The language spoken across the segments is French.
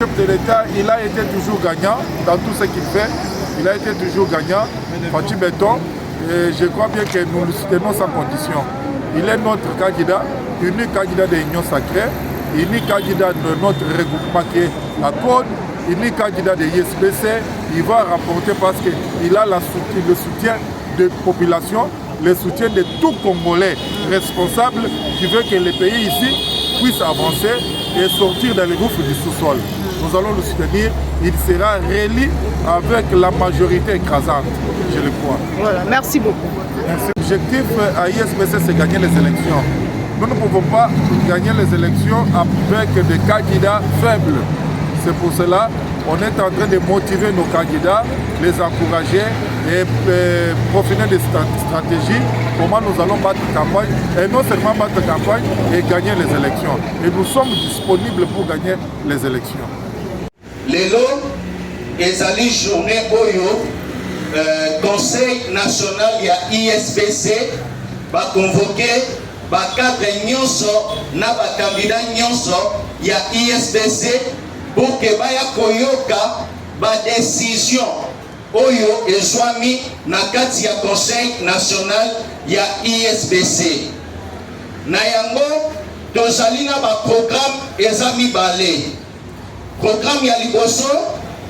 Le chef de l'État, il a été toujours gagnant dans tout ce qu'il fait. Il a été toujours gagnant, Fatih Béton. Et je crois bien que nous le soutenons sans condition. Il est notre candidat, unique candidat de l'Union sacrée, unique candidat de notre regroupement qui est la CODE, unique candidat de l'ISBC. Il va remporter parce qu'il a le soutien de la population, le soutien de tout Congolais responsable qui veut que le pays ici puisse avancer et sortir dans les gouffres du sous-sol. Nous allons le soutenir. Il sera réélu avec la majorité écrasante, je le crois. Voilà, merci beaucoup. L'objectif à ISBC, c'est gagner les élections. Nous ne pouvons pas gagner les élections avec des candidats faibles. C'est pour cela qu'on est en train de motiver nos candidats, les encourager et profiter des stratégies, comment nous allons battre campagne, et non seulement battre campagne et gagner les élections. Et nous sommes disponibles pour gagner les élections. Lelo, ezali journée Oyo, Conseil national ya ISBC, va convoquer ba cadre nyonso na ba candidat nyonso ya ISBC pour que baya koyoka ba décision Oyo ezwami na kati ya Conseil national ya ISBC. Na yango tozali na ba programme eza mibale. Programme ya liboso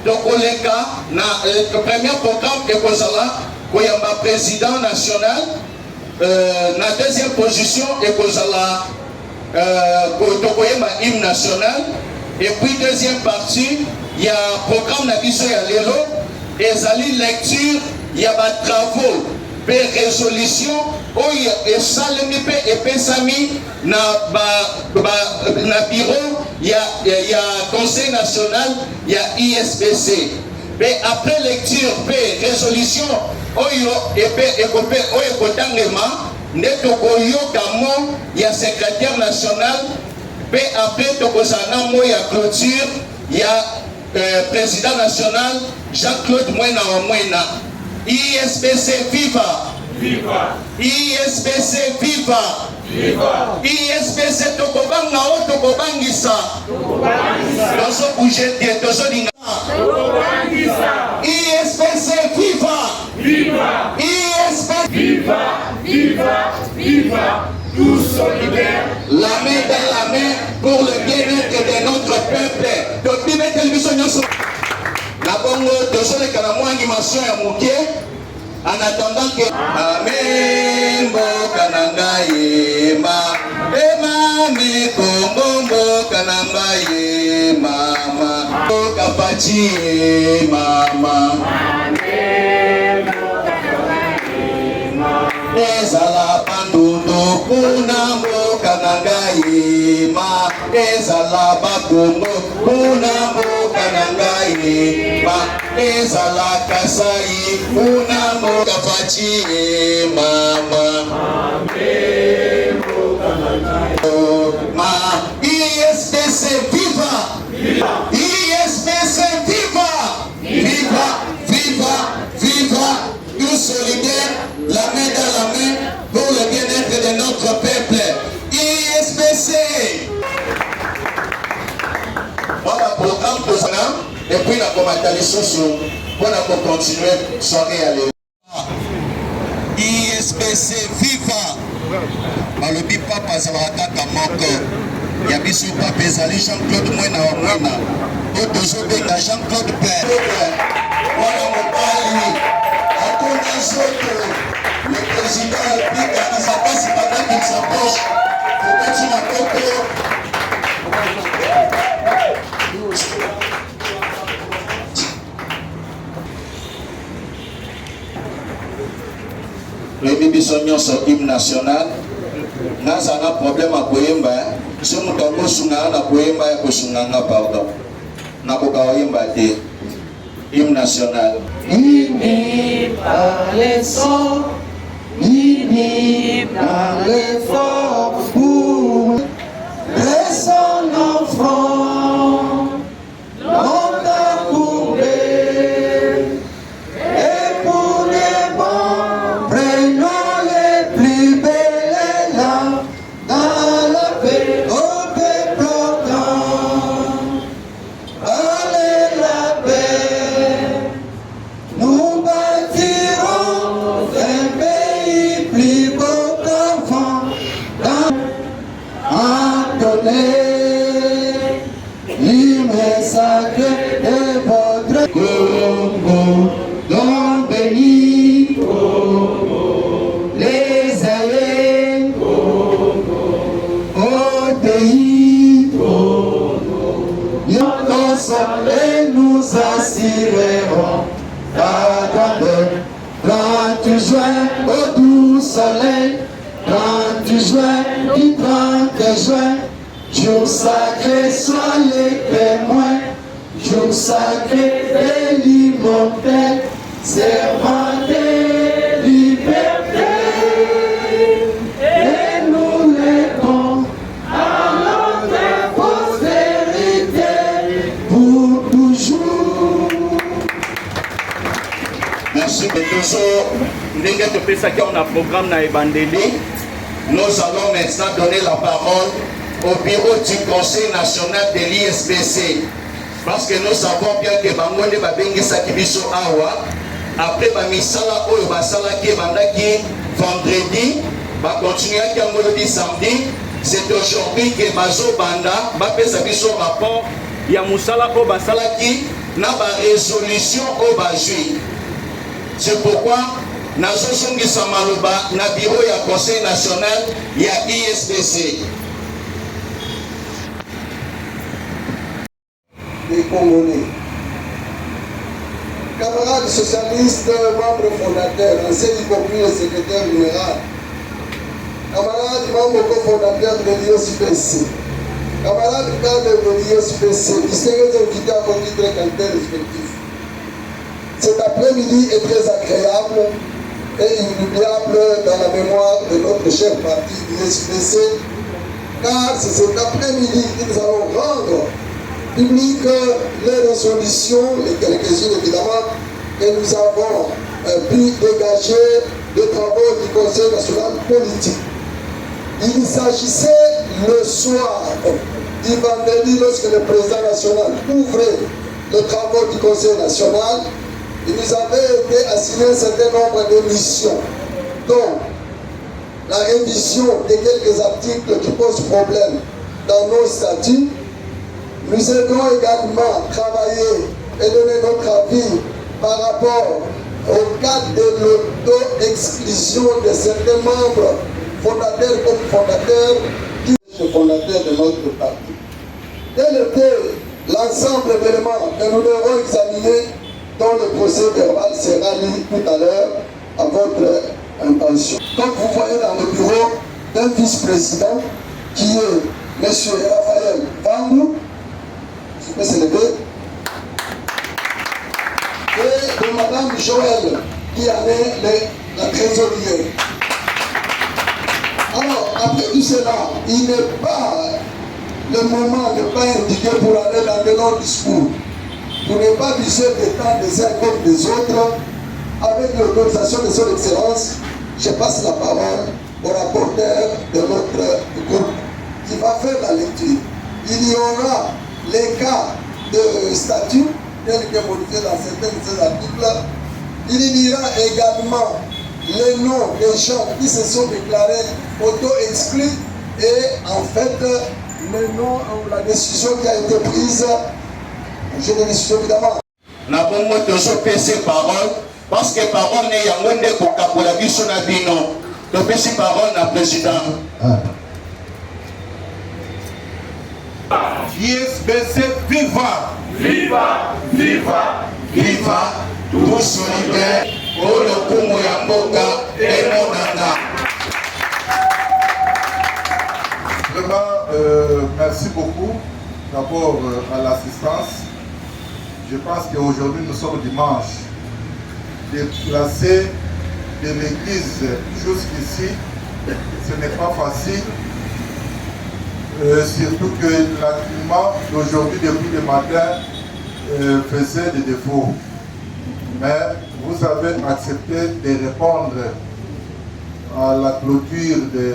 tokoleka na premier programme ekozala koyamba président national, na deuxième position ekozala tokoyamba hymne national, et puis deuxième partie ya programme na biso ya lelo ezali lecture ya ba travaux pe résolution oyo esalemi pe epesami na na bureau ya Conseil national ya ISBC. Mais après lecture pe résolution oyo oyo kotangema nde tokoyoka mo ya secrétaire national pe après tokozana mo ya clôture ya président national Jean-Claude Mwena wa Mwena. ISBC viva! Viva! ISBC viva! Viva! ISBC tokobanga o tokobangisa! Tozo bouger tie, tozo linga! ISBC viva! Viva! ISBC viva! Viva! Viva! Tous solidaires! La main dans la main pour le bien-être de notre peuple! Topi mettre le mission nyonso! Na bongo tozoleka na mwa animation ya moke en attendant que amen mboka na ngai ma emami kongo mboka na ngai mama mboka pati mama amen mboka na ngai mama ezala pandundu kuna mboka na ngai ma ezala bakongo kuna mboka na ngai ma ezala kasai kuna mboka pati mama amen mboka na ngai ma ISBC viva ISBC viva viva viva viva nous solidaires la main dans la main pour le bien-être de notre peuple ISBC. Voilà programme pour ça et puis la commentation pour continuer soirée à l'époque. ISBC viva balobi papa azalaka kaka moko ya biso papa ezali Jean-Claude Mwena wa Mwena oyo tozobenga Jean-Claude père wana mobali akona zoto le président alipika kisapasi pendant sa poche kokati na koko Rémi Bissognon sur hymne national. Naza na problème à koyemba. Si on doit kosunga na koyemba ya kosunga pardon. Na koyemba te. Hymne national. Unis par les sons, unis par l'effort pour laissons nos fronts, longtemps courbés, et pour les bons, prenons les plus belles larmes dans la paix au peuple. hymne sacré de votre Congo, dont béni les aïeux au pays. Et nous assurerons ta grandeur. 30 juin au doux soleil, 30 juin du 30 juin, jour sacré, soyez témoins, jour sacré de l'immortel, serment de liberté. Et nous l'aidons à notre postérité pour toujours. Merci de toujours. On a programme na Ebandeli. Nous allons maintenant donner la parole au bureau du Conseil national de l'ISBC. Parce que nous savons bien que Bangonde Babengi Sakibiso Awa, après Bamisala Oyo Basala qui Bandaki vendredi, va continuer à Kiangolobi samedi. C'est aujourd'hui que Bazo Banda va faire sa biso rapport. Il y a Moussala Oyo Basala qui n'a pas résolution au Bajui. C'est pourquoi Nazo Songi Samaluba, na bureau ya Conseil national, il y a ISBC. Les Congolais. Camarades socialistes, membres fondateurs, anciens y compris le secrétaire général. Camarades membres cofondateurs de l'ISBC. Camarades cadres de l'ISBC, distingués invités à vos titres et qualités respectifs. Cet après-midi est très agréable et inoubliable dans la mémoire de notre cher parti l'ISBC, car c'est cet après-midi que nous allons rendre public les résolutions, les quelques-unes évidemment, que nous avons pu dégager des travaux du Conseil national politique. Il s'agissait le soir du vendredi, lorsque le président national ouvrait les travaux du Conseil national, il nous avait été assigné un certain nombre de missions, dont la révision de quelques articles qui posent problème dans nos statuts. Nous aidons également travailler et donner notre avis par rapport au cas de l'auto-exclusion de certains membres fondateurs comme fondateurs qui sont fondateurs de notre parti. Tel était l'ensemble d'éléments que nous devrons examiner, dont le procès verbal sera lu tout à l'heure à votre intention. Donc vous voyez dans le bureau d'un vice-président qui est M. Raphaël Vandou, qui peut se lever, et de Mme Joël qui en est la trésorière. Alors, après tout cela, il n'est pas le moment de ne pas indiquer pour aller dans de longs discours. Pour ne pas viser des temps des uns comme des autres, avec l'autorisation de son Excellence, je passe la parole au rapporteur de notre groupe qui va faire la lecture. Il y aura les cas de statut tels que modifiés dans certains de ces articles. Il y aura également les noms des gens qui se sont déclarés auto-exclus et en fait le nom ou la décision qui a été prise. J'ai des décisions évidemment. Na bongo tozo pese parole parce que parole ne yangonde ko kapola biso na bino. To pese parole na président. ISBC viva! Viva, viva, viva, tous solidaires pour le Congo ya mboka et monana. Vraiment, merci beaucoup d'abord à l'assistance. Je pense qu'aujourd'hui nous sommes dimanche. Déplacer de l'église jusqu'ici, ce n'est pas facile. Surtout que l'accueillement d'aujourd'hui depuis le matin faisait des défauts. Mais vous avez accepté de répondre à la clôture de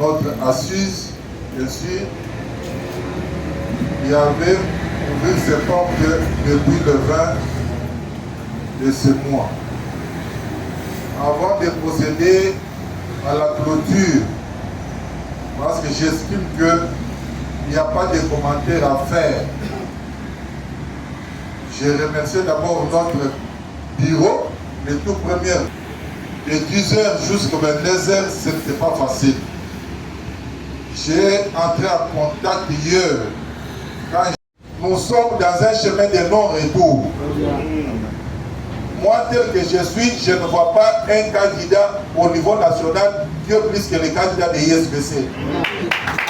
notre assise. Bien sûr, il y avait ouvert ses portes depuis le 20 de ce mois. Avant de procéder à la clôture, parce que j'estime qu'il n'y a pas de commentaires à faire Je remercie d'abord notre bureau, le tout premier. De 10h jusqu'à 22h, ce n'était pas facile. J'ai entré en contact hier. Nous sommes dans un chemin de non-retour. Moi, tel que je suis, je ne vois pas un candidat au niveau national qui est plus que le candidat de l'ISBC.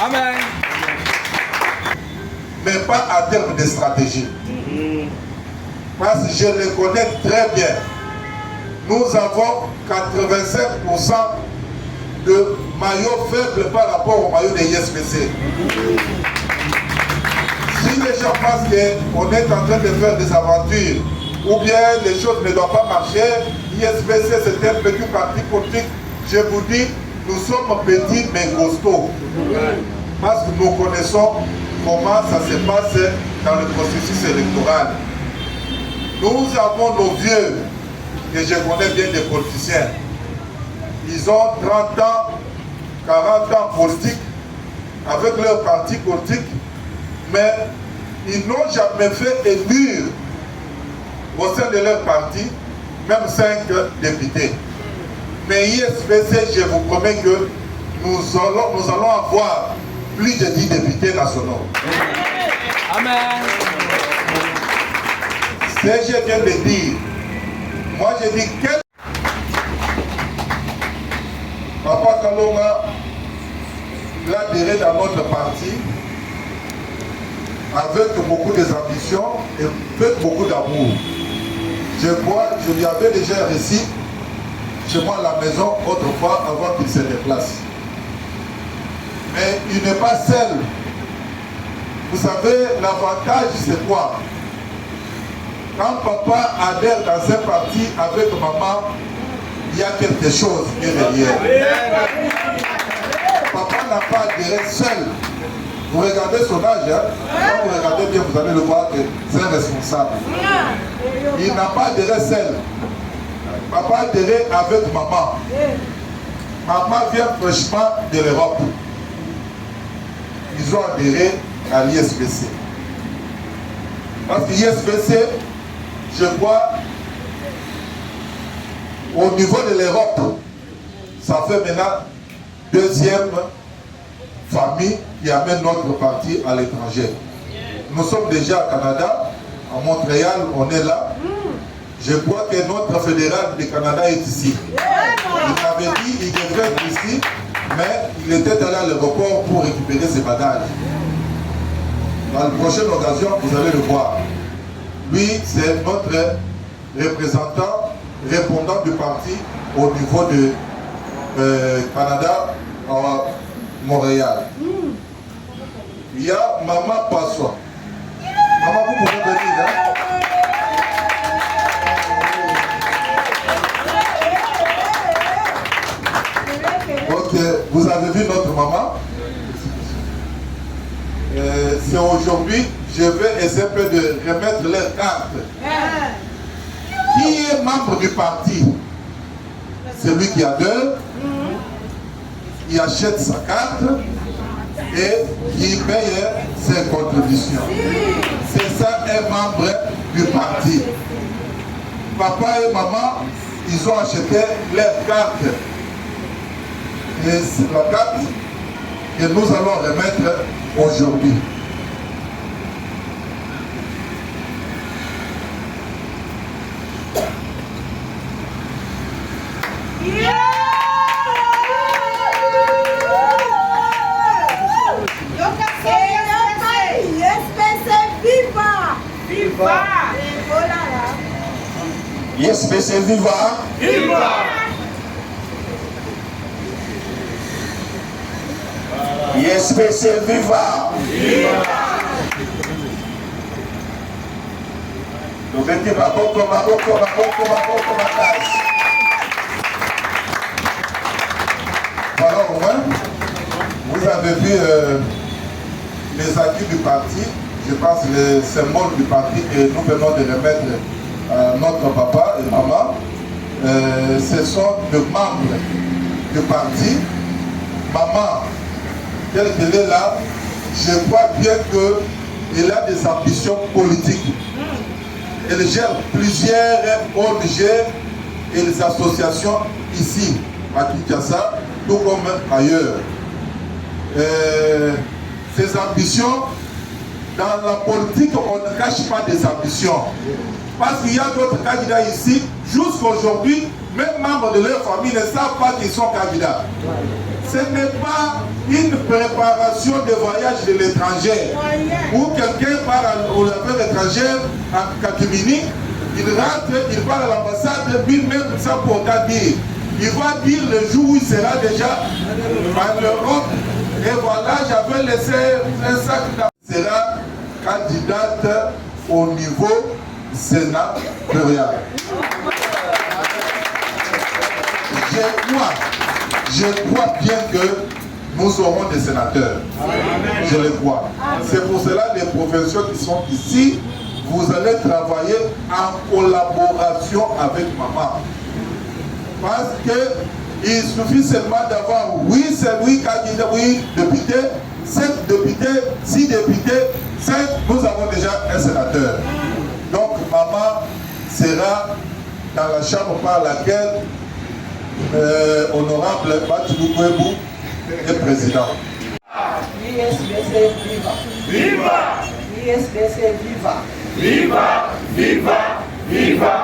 Amen. Mais pas en termes de stratégie. Parce que je le connais très bien. Nous avons 85% de maillots faibles par rapport au maillot de l'ISBC. Si les gens pensent qu'on est en train de faire des aventures, ou bien les choses ne doivent pas marcher, l'ISBC c'est un petit parti politique, je vous dis, nous sommes petits mais costauds. Parce que nous connaissons comment ça se passe dans le processus électoral. Nous avons nos vieux, que je connais bien des politiciens. Ils ont 30 ans, 40 ans politique, avec leur parti politique, mais ils n'ont jamais fait élire au sein de leur parti, même 5 députés. Mais ISBC, je vous promets que nous allons avoir plus de 10 députés nationaux. Amen. Ce que je viens de dire, moi je dis quel... Papa Kalonga l'a adhéré dans notre parti avec beaucoup d'ambition et avec beaucoup d'amour. Je crois, je lui avais déjà reçu chez moi à la maison autrefois avant qu'il se déplace. Mais il n'est pas seul. Vous savez, l'avantage c'est quoi? Quand papa adhère dans un parti avec maman, il y a quelque chose qui est derrière. Papa n'a pas adhéré seul. Vous regardez son âge, hein? Quand vous regardez bien, vous allez le voir que c'est un responsable. Il n'a pas adhéré seul. Papa a adhéré avec maman. Maman vient fraîchement de l'Europe. Ils ont adhéré à l'ISBC. Parce que l'ISBC, je crois, au niveau de l'Europe, ça fait maintenant deuxième famille qui amène notre parti à l'étranger. Nous sommes déjà au Canada, à Montréal, on est là. Je crois que notre fédéral du Canada est ici. Il m'avait dit qu'il devrait être ici, mais il était allé à l'aéroport pour récupérer ses bagages. Dans la prochaine occasion, vous allez le voir. Lui, c'est notre représentant, répondant du parti au niveau de Canada, à Montréal. Il y a Maman Passois. Maman, vous pouvez venir, hein? Ok, vous avez vu notre maman. C'est aujourd'hui, je vais essayer de remettre leur carte. Qui est membre du parti? Celui qui adhère, qui achète sa carte et qui paye ses contributions. C'est ça un membre du parti. Papa et maman, ils ont acheté leur carte. Et c'est la carte que nous allons remettre aujourd'hui. ISBC viva! Viva! ISBC viva! Viva! Tobeti maboko, maboko, maboko, maboko, makasi. Voilà, au moins, vous avez vu les acquis du parti, je pense les symboles du parti que nous venons de remettre à notre papa et maman. Ce sont des membres du parti. Maman, telle qu'elle est là, je crois bien qu'elle a des ambitions politiques. Elle gère plusieurs ONG et les associations ici à Kinshasa, tout comme ailleurs. Ses ambitions, dans la politique, on ne cache pas des ambitions. Parce qu'il y a d'autres candidats ici, jusqu'aujourd'hui, même membres de leur famille ne savent pas qu'ils sont candidats. Ce n'est pas une préparation de voyage de l'étranger où quelqu'un part aux affaires étrangères en catimini, il rentre, il part à l'ambassade, lui-même sans pourtant dire. Il va dire le jour où il sera déjà en Europe. Et voilà, j'avais laissé un sac d'argent. Sera candidate au niveau sénatorial. Je crois bien que nous aurons des sénateurs. Je le crois. C'est pour cela les professeurs qui sont ici, vous allez travailler en collaboration avec maman. Parce qu'il suffit seulement d'avoir 8 candidats, 8 députés, 7 députés, 6 députés, 5, nous avons déjà un sénateur. Donc maman sera dans la chambre par laquelle honorable Batoulou Kouébou est président. ISBC viva! Viva! ISBC viva! Viva! Viva! Viva!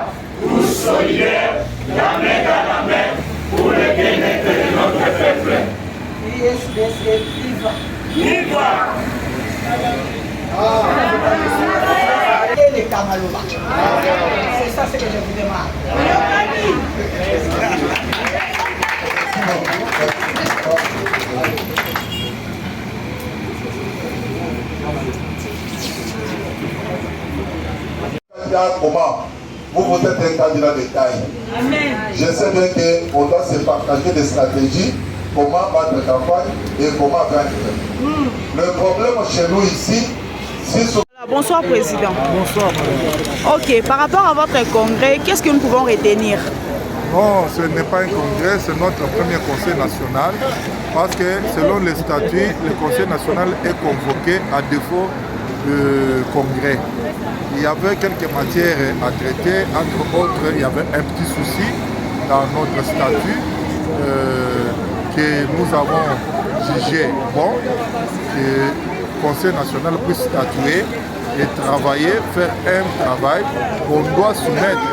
Tous solidaires, la main dans la main, pour le bien-être de notre peuple. ISBC viva! Viva! Et les Kamaloba. C'est ça ce que je vous demande. Comment vous êtes un candidat de taille. Amen. Je sais bien qu'on doit se partager des stratégies, comment battre campagne et comment vaincre. Le problème chez nous ici, c'est... Bonsoir Président. Bonsoir Madame. Ok, par rapport à votre congrès, qu'est-ce que nous pouvons retenir? Non, ce n'est pas un congrès, c'est notre premier conseil national parce que selon les statuts, le conseil national est convoqué à défaut de congrès. Il y avait quelques matières à traiter, entre autres, il y avait un petit souci dans notre statut que nous avons jugé bon, que le conseil national puisse statuer et travailler, faire un travail qu'on doit soumettre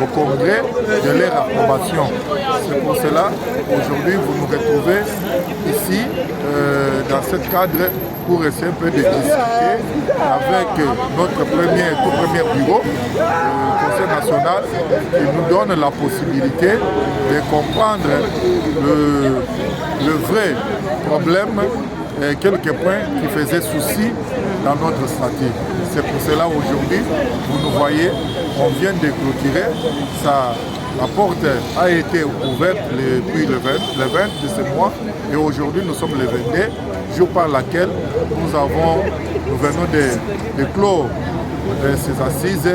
au congrès de leur approbation. C'est pour cela, aujourd'hui, vous nous retrouvez ici, dans ce cadre, pour essayer un peu de discuter avec notre tout premier bureau, le Conseil national, qui nous donne la possibilité de comprendre le vrai problème et quelques points qui faisaient souci dans notre statut. C'est pour cela aujourd'hui, vous nous voyez, on vient de clôturer, la porte a été ouverte depuis le 20 de ce mois et aujourd'hui nous sommes le 22, jour par laquelle nous venons de clore ces assises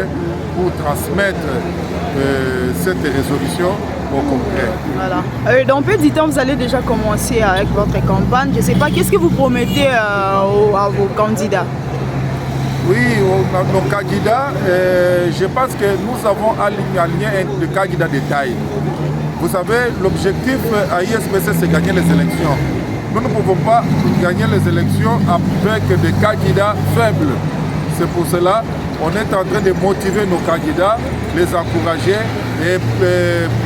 pour transmettre cette résolution au Congrès. Voilà. Dans peu de temps, vous allez déjà commencer avec votre campagne. Je ne sais pas, qu'est-ce que vous promettez à vos candidats? Oui, nos candidats, je pense que nous avons aligné des candidats de taille. Vous savez, l'objectif à ISBC, c'est gagner les élections. Nous ne pouvons pas gagner les élections avec des candidats faibles. C'est pour cela qu'on est en train de motiver nos candidats, les encourager et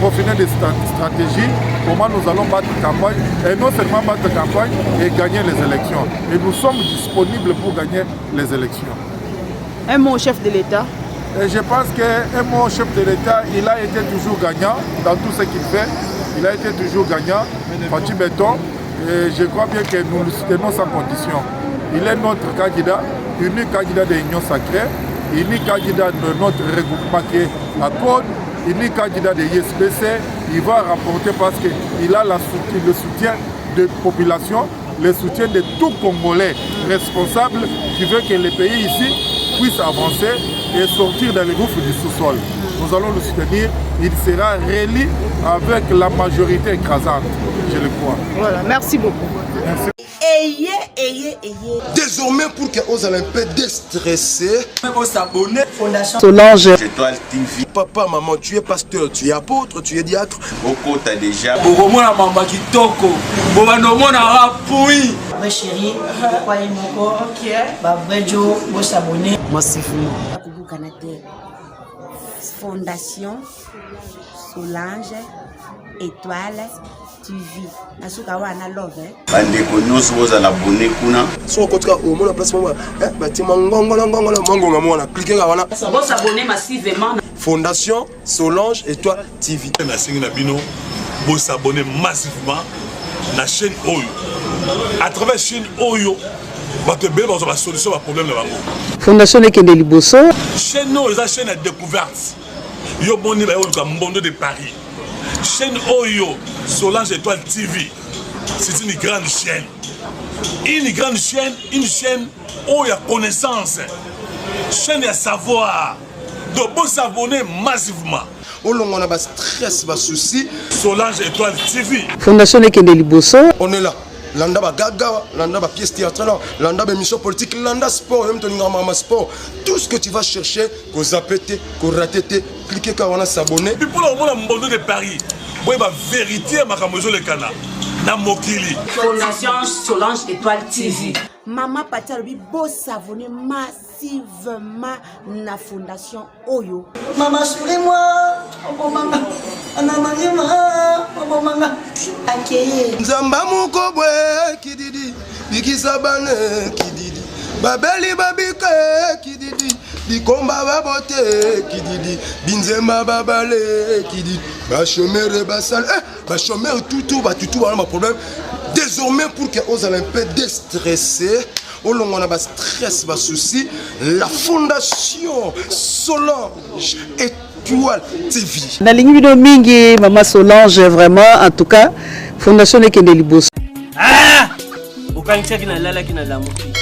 profiter des stratégies, comment nous allons battre campagne, et non seulement battre campagne et gagner les élections. Et nous sommes disponibles pour gagner les élections. Un mot au chef de l'État. Je pense qu'un mot chef de l'État, il a été toujours gagnant dans tout ce qu'il fait. Il a été toujours gagnant, Fatou Béton. Et je crois bien que nous le soutenons sans condition. Il est notre candidat, unique candidat de l'Union sacrée, unique candidat de notre regroupement qui est la Côte, unique candidat de l'ISBC. Il va remporter parce qu'il a le soutien de la population, le soutien de tout Congolais responsable qui veut que le pays ici puisse avancer et sortir dans les gouffres du sous-sol. Nous allons le soutenir. Il sera réélu avec la majorité écrasante, je le crois. Voilà, merci beaucoup. Merci. Désormais, pour que aux Olympiens déstressés, Solange Étoile TV. papa, maman, tu es pasteur, tu es apôtre, tu es diacre. Oko t'as déjà. Ma chérie, croyez mon corps, vrai Joe, vous s'abonner. massivement. Fondation Solange Étoile TV. Nasuka wana love. Bandeko nyonso bozala abonné kuna. Si on continue au moins la place, Vous s'abonner massivement. Fondation Solange Étoile TV. Vous s'abonnez massivement à la chaîne Oyo. À travers la chaîne Oyo, vous avez la solution à problème. Fondation Nekende Liboso. Chaîne Oyo, c'est la chaîne de découverte. Yo boni ba yo Mbondo de Paris. Chaîne Oyo, Solange Étoile TV. C'est une grande chaîne. Une grande chaîne, une chaîne où il y a connaissance. Chaîne à savoir. Donc vous s'abonner massivement. On a stress, souci. Solange Étoile TV. Fondation Nekende Liboso. On est là. Landa ba gaga, landa ba pièce théâtrale, landa ba mission politique, landa sport, même ton ingama sport. Tout ce que tu vas chercher, qu'on zapete, qu'on ratete, cliquez quand on a s'abonner. Et pour le moment, Mbondo de Paris, vous avez la vérité à Makamozo le Kana. Na Mokili. Fondation Solange Étoile TV. Maman Patia Lobi beau s'abonner massivement na Fondation Oyo. Maman, souris-moi. Oh, maman. Oh, maman. Accueillez. Nzamba mukobwe kididi, bikisabane kididi, babeli babike kididi, bikomba babote kididi, binzemba babale kididi, bachomere basal, bachomere tout a un problème. Désormais pour que aux Olympiens déstressés, on a stress, souci, la Fondation Solange Étoile TV. Na lingi do mingi Maman Solange vraiment en tout cas Fondation Nekende Liboso. Ah! Ukancheki na lala kina lamuki.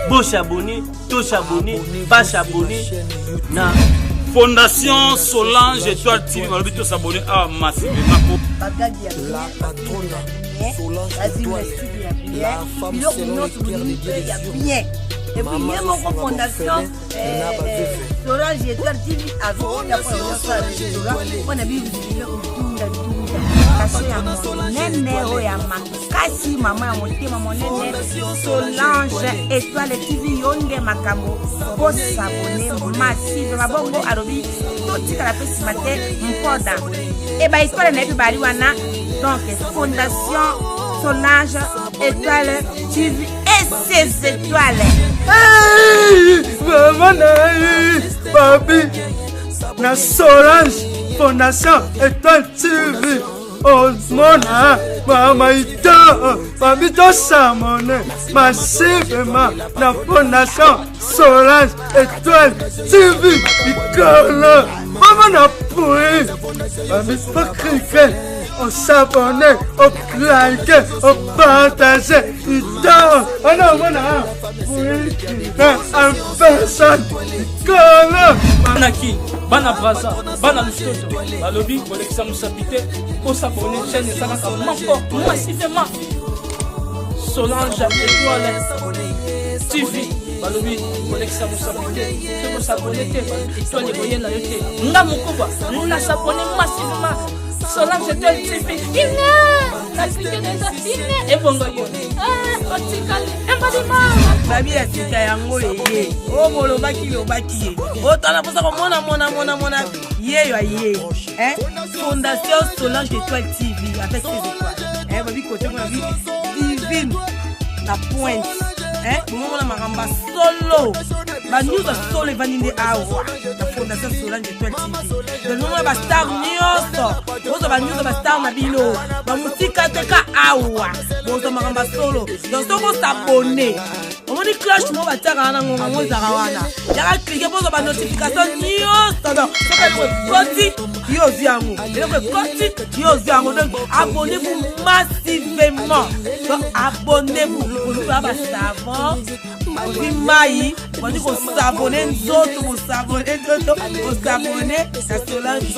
Bo s'abonner, to s'abonner, pas s'abonner na Fondation Solange Étoile TV, malobi to s'abonner à massivement. Bagagi ya bien. Et puis, il y a mon fondation Solange Étoile TV avec la fondation on a vu kasi mama ya motema monene Solange Étoile TV yonde makambo po s'abonner massive mabongo alobi totika la pesi matin mpoda et ba histoire na bali wana donc Fondation Solange Étoile TV et ses étoiles. Hey, maman papi na Solange Fondation Étoile TV. Oh mona mama ita papi to samone massivement na Fondation Solange Étoile TV ikola maman na pourri papi pas cliquer on s'abonne, on like, on partage, on a en personne, Banaki, Bana Braza, Bana Lustoto, Balobi, Boleksa Moussapite, pour s'abonner, chaîne et Sanaka, massivement. Solange Étoile TV, Balobi, Boleksa Moussapite, pour s'abonner, toi les voyez là, n'a mon combat, nous n'a s'abonner massivement. Solange Étoile TV, il est la clique déjà, il est bon goyo. Babi ya tika yango ye. O moloba ki. O tala posa ko mona ye yo ye. Fondation Solange Étoile TV avec ses étoiles. Babi côté mon vie divine la pointe. Mona maramba solo. Ba nous solo vaninde awa. La Fondation Solange Étoile TV. De nous ba star nyonso. Ozo ba nyonso ba star na bino. Ba musika teka awa. Bozo maramba solo. Donc soko s'abonner. On dit cloche mo ba tara na ngonga mo zara wana. Ya cliquer bozo ba notification nyonso. Donc soko koti yo ziango. Koti yo ziango. Donc abonnez-vous massivement. Donc abonnez-vous. Vous ba savon. ozwi mai bandi kosabone nzoto kosabone nzoto kosabone na Solange.